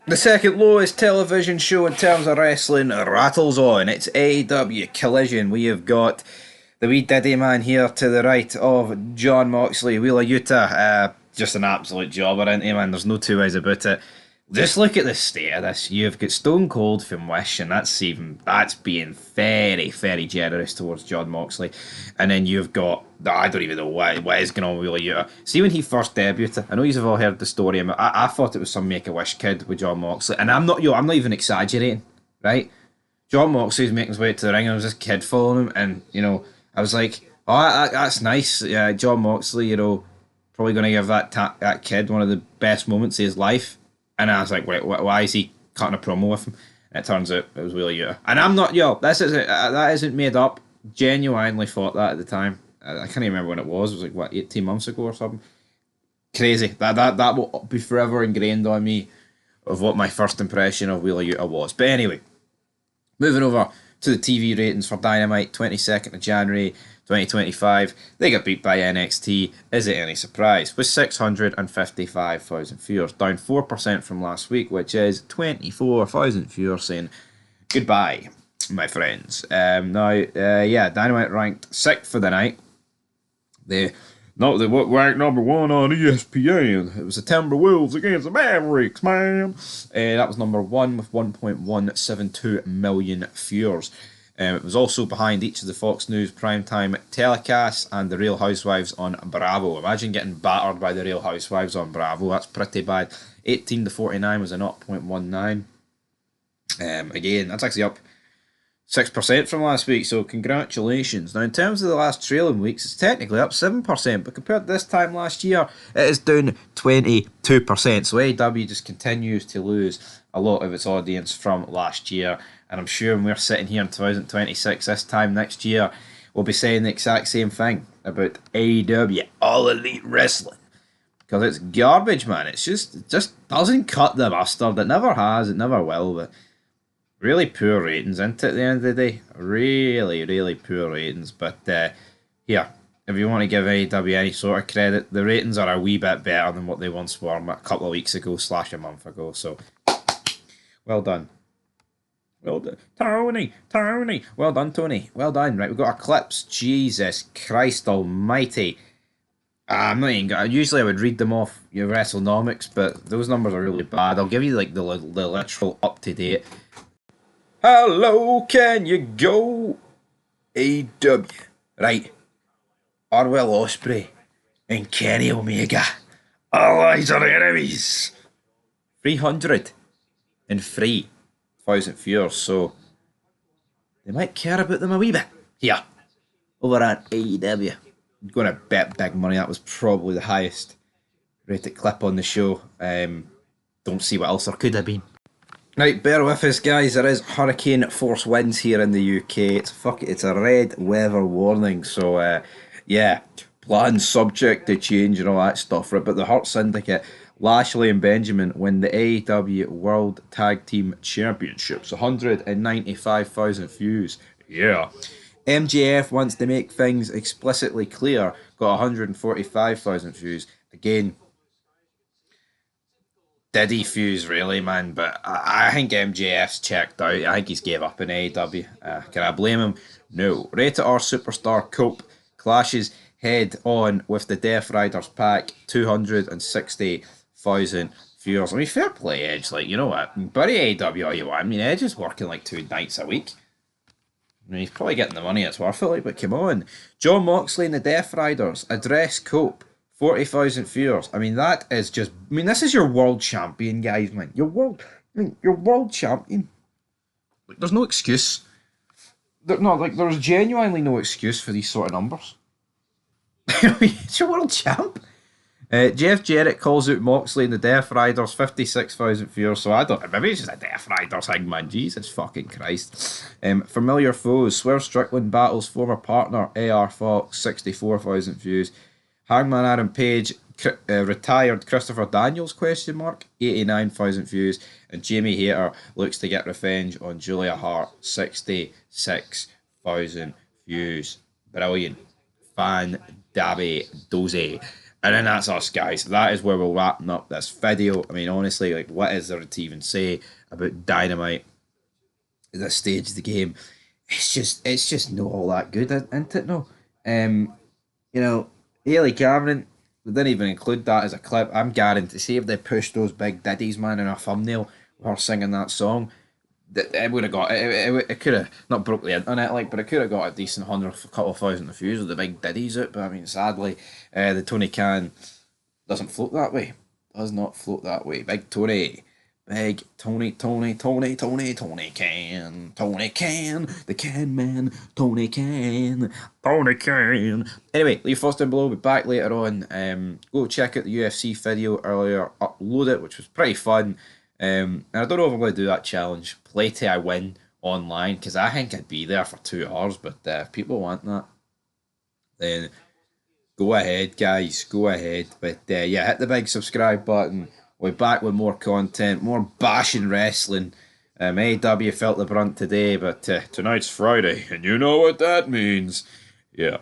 The second lowest television show in terms of wrestling rattles on. It's AEW Collision. We have got the wee Diddy man here to the right of John Moxley, Wheeler Utah. Just an absolute jobber, isn't he, man? There's no two ways about it. Just look at the state of this. You've got Stone Cold from Wish, and that's being very, very generous towards John Moxley. And then you've got I don't even know what is going on with Wheeler Yuta. See, when he first debuted, I know you've all heard the story. I thought it was some Make a Wish kid with John Moxley, and I'm not even exaggerating, right? John Moxley's making his way to the ring, and there was this kid following him, and I was like, oh, that's nice. Yeah, John Moxley, probably going to give that kid one of the best moments of his life. And I was like, wait, why is he cutting a promo with him? And it turns out it was Wheeler Yuta. And I'm not, that isn't made up. Genuinely thought that at the time. I can't even remember when it was. It was like, 18 months ago or something? Crazy. That will be forever ingrained on me of what my first impression of Wheeler Yuta was. But anyway, moving over to the TV ratings for Dynamite, 22nd of January 2025. They got beat by NXT. Is it any surprise? With 655,000 viewers, down 4% from last week, which is 24,000 viewers saying goodbye, my friends. Dynamite ranked 6th for the night. They ranked number 1 on ESPN. It was the Timberwolves against the Mavericks, man. That was number 1 with 1.172 million viewers. It was also behind each of the Fox News primetime telecasts and the Real Housewives on Bravo. Imagine getting battered by the Real Housewives on Bravo. That's pretty bad. 18-49 was a 0.19. Again, that's actually up 6% from last week, so congratulations. Now, in terms of the last trailing weeks, it's technically up 7%, but compared to this time last year, it is down 22%. So AEW just continues to lose a lot of its audience from last year. And I'm sure when we're sitting here in 2026, this time next year, we'll be saying the exact same thing about AEW, All Elite Wrestling. Because it's garbage, man. It just doesn't cut the mustard. It never has, it never will. But really poor ratings, isn't it, at the end of the day? Really, really poor ratings. But here, if you want to give AEW any sort of credit, the ratings are a wee bit better than what they once were a couple of weeks ago / a month ago. So, well done. Well done, Tony. Well done, Tony. Well done. Right, we've got our clips. Jesus Christ Almighty. I'm not even. Usually I would read them off your WrestleNomics, but those numbers are really bad. I'll give you like the literal up to date. Hello, can you go? AEW. Right. Orwell Ospreay and Kenny Omega. Allies are enemies. 303,000 viewers, so they might care about them a wee bit. Here, over at AEW. I'm going to bet big money that was probably the highest rated clip on the show. Don't see what else there could have been. Right, bear with us, guys. There is hurricane force winds here in the UK. It's a red weather warning, so plans subject to change and all that stuff. Right, but the Hurt Syndicate, Lashley and Benjamin win the AEW World Tag Team Championships. 195,000 views. Yeah. MJF wants to make things explicitly clear. Got 145,000 views. Again, Diddy views, really, man. But I think MJF's checked out. I think he's gave up in AEW. Can I blame him? No. Rated R superstar Cope clashes head on with the Death Riders pack. 260,000 viewers. I mean, fair play, Edge. Like, you know what? Bury AEW all you want. I mean, Edge is working like 2 nights a week. I mean, he's probably getting the money it's worth it, like, but come on. John Moxley and the Death Riders address Cope. 40,000 viewers. I mean, that is just. I mean, this is your world champion, guys, man. Your world champion. Like, there's no excuse. There's genuinely no excuse for these sort of numbers. It's your world champ. Jeff Jarrett calls out Moxley and the Death Riders, 56,000 viewers. So I don't. Maybe it's just a Death Riders thing, man. Jesus fucking Christ. Familiar foes. Swerve Strickland battles former partner AR Fox, 64,000 views. Hangman Adam Page retired Christopher Daniels, 89,000 views. And Jamie Hayter looks to get revenge on Julia Hart, 66,000 views. Brilliant. Fan Dabby Dozy. And then that's us, guys. That is where we're wrapping up this video. I mean, honestly, like, what is there to even say about Dynamite at this stage of the game? It's just not all that good, isn't it? No. You know, Haley Cameron, we didn't even include that as a clip. I'm guaranteed to see if they pushed those big ditties, man, in a thumbnail while singing that song. It would have got it could have not broke the internet like, but it could have got a decent couple of thousand views with the big ditties out. But I mean, sadly, the Tony Khan doesn't float that way. Does not float that way. Big Tony, Tony Khan, the Can Man, Tony Khan. Anyway, leave thoughts down below. We'll be back later on. Go check out the UFC video earlier. Upload it, which was pretty fun. And I don't know if I'm going to do that challenge, play till I win online, because I think I'd be there for 2 hours, but if people want that, then go ahead, guys, go ahead. But yeah, hit the big subscribe button. We're back with more content, more bashing wrestling. AEW felt the brunt today, but tonight's Friday, and you know what that means. Yeah.